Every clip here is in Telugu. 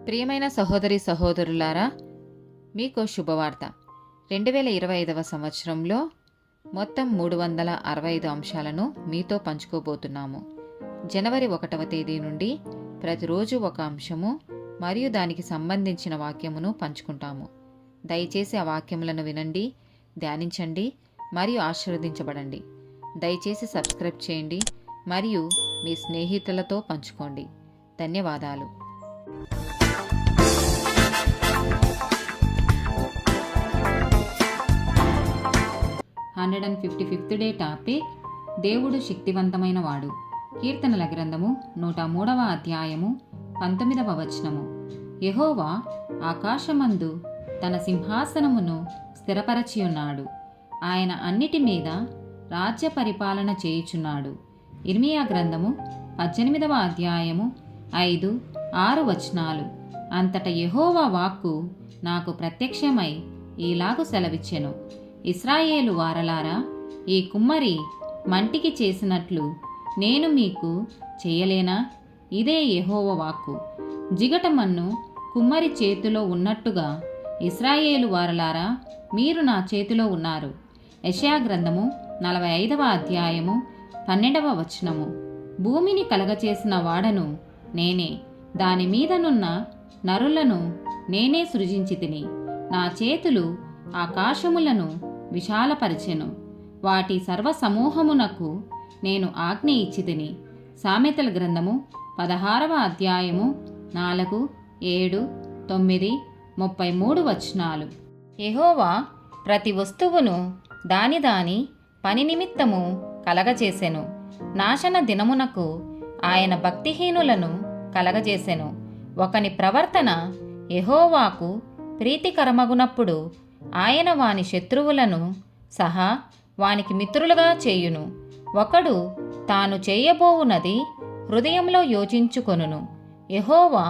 ప్రియమైన సహోదరి సహోదరులారా, మీకు శుభవార్త. 2025 సంవత్సరంలో మొత్తం 365 అంశాలను మీతో పంచుకోబోతున్నాము. జనవరి 1వ తేదీ నుండి ప్రతిరోజు ఒక అంశము మరియు దానికి సంబంధించిన వాక్యమును పంచుకుంటాము. దయచేసి ఆ వాక్యములను వినండి, ధ్యానించండి మరియు ఆశీర్వదించబడండి. దయచేసి సబ్స్క్రైబ్ చేయండి మరియు మీ స్నేహితులతో పంచుకోండి. ధన్యవాదాలు. 155th డే టాపిక్, దేవుడు శక్తివంతమైన వాడు. కీర్తనల గ్రంథము 103వ అధ్యాయము 19వ వచనము. యెహోవా ఆకాశమందు తన సింహాసనమును స్థిరపరచియున్నాడు, ఆయన అన్నిటి మీద రాజ్య పరిపాలన చేయుచున్నాడు. ఇర్మియా గ్రంథము 18వ అధ్యాయము 5, 6 వచనాలు. అంతట యెహోవా వాక్కు నాకు ప్రత్యక్షమై ఈలాగు సెలవిచ్చెను, ఇశ్రాయేలు వారలారా, ఈ కుమ్మరి మంటికి చేసినట్లు నేను మీకు చేయలేనా? ఇదే యెహోవా వాక్కు. జిగటమన్ను కుమ్మరి చేతిలో ఉన్నట్టుగా ఇశ్రాయేలు వారలారా, మీరు నా చేతిలో ఉన్నారు. యెషయా గ్రంథము 45వ అధ్యాయము 12వ వచనము. భూమిని కలగచేసిన వాడను నేనే, దాని మీదనున్న నరులను నేనే సృజించితిని. నా చేతులు ఆకాశములను విశాలపరిచెను, వాటి సర్వసమూహమునకు నేను ఆజ్ఞ ఇచ్చితిని. సామెతల గ్రంథము 16వ అధ్యాయము 4, 7, 9, 33 వచనాలు. యెహోవా ప్రతి వస్తువును దాని పని నిమిత్తము కలగజేసెను. నాశన దినమునకు ఆయన భక్తిహీనులను కలగజేసెను. ఒకని ప్రవర్తన యెహోవాకు ప్రీతికరమగునప్పుడు ఆయన వాని శత్రువులను సహా వానికి మిత్రులుగా చేయును. ఒకడు తాను చేయబోవునది హృదయంలో యోచించుకొనును, యెహోవా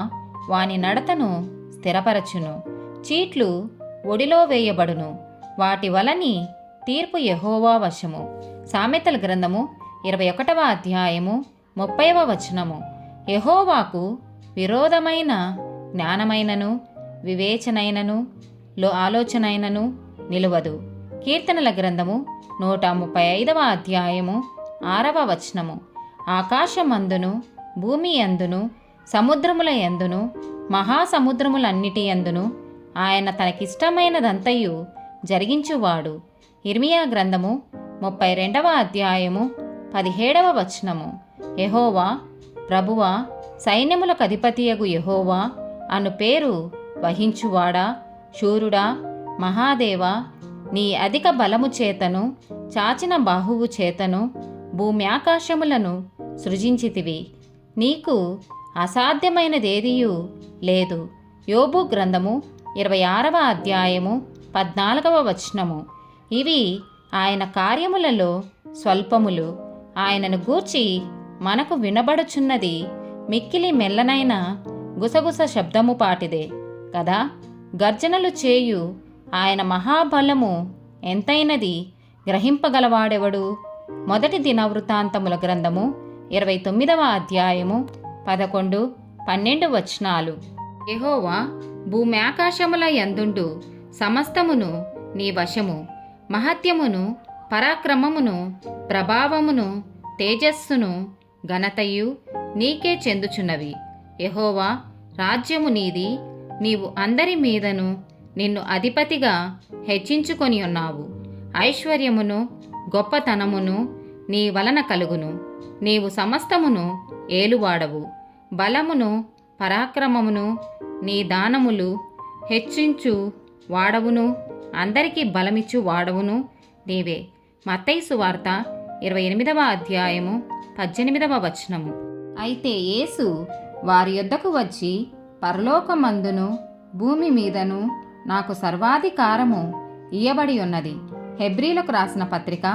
వాని నడతను స్థిరపరచును. చీట్లు ఒడిలో వేయబడును, వాటి వలని తీర్పు యెహోవా వశము. సామెతల గ్రంథము 21వ అధ్యాయము 30వ వచనము. యెహోవాకు విరోధమైన జ్ఞానమైనను వివేచనైనను ఆలోచనైనను నిలువదు. కీర్తనల గ్రంథము 135వ అధ్యాయము 6వ వచనము. ఆకాశమందును భూమి యందును సముద్రముల యందును మహాసముద్రములన్నిటి యందును ఆయన తనకిష్టమైనదంతయు జరిగించువాడు. ఇర్మియా గ్రంథము 32వ అధ్యాయము 17వ వచనము. యెహోవా ప్రభువా, సైన్యములకు అధిపతియగు యెహోవా అను పేరు వహించువాడా, శూరుడా, మహాదేవా, నీ అధిక బలము చేతను చాచిన బాహువు చేతను భూమి ఆకాశములను సృజించితివి. నీకు అసాధ్యమైనదేదియు లేదు. యోబు గ్రంథము 26వ అధ్యాయము 14వ వచనము. ఇవి ఆయన కార్యములలో స్వల్పములు. ఆయనను గూర్చి మనకు వినబడుచున్నది మిక్కిలి మెల్లనైన గుసగుస శబ్దము పాటిదే కదా. గర్జనలు చేయు ఆయన మహాబలము ఎంతైనది గ్రహింపగలవాడెవడు? మొదటి దినవృత్తాంతముల గ్రంథము 29వ అధ్యాయము 11, 12 వచనాలు. యెహోవా భూమి ఆకాశముల యందుండు సమస్తమును నీ వశము. మహత్యమును పరాక్రమమును ప్రభావమును తేజస్సును ఘనతయు నీకే చెందుచున్నవి. యెహోవా రాజ్యము నీది, నీవు అందరి మీదను నిన్ను అధిపతిగా హెచ్చించుకొని ఉన్నావు. ఐశ్వర్యమును గొప్పతనమును నీ వలన కలుగును. నీవు సమస్తమును ఏలువాడవు. బలమును పరాక్రమమును నీ దానములు హెచ్చించు వాడవును, అందరికీ బలమిచ్చు వాడవును నీవే. మత్తయి సువార్త 28వ అధ్యాయము 18వ వచనము. అయితే యేసు వారి యొద్దకు వచ్చి, పరలోకమందును భూమి మీదను నాకు సర్వాధికారము ఇయ్యబడి ఉన్నది. హెబ్రీలకు రాసిన పత్రిక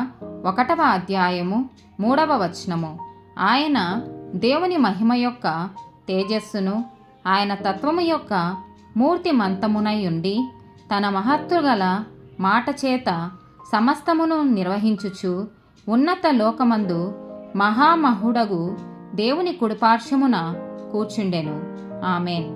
1వ అధ్యాయము 3వ వచనము. ఆయన దేవుని మహిమ యొక్క తేజస్సును, ఆయన తత్వము యొక్క మూర్తిమంతమునై ఉండి తన మహత్తుగల మాట చేత సమస్తమును నిర్వహించుచు ఉన్నత లోకమందు మహామహుడగు దేవుని కుడిపార్శ్వమున కూర్చుండెను. ఆమెన్.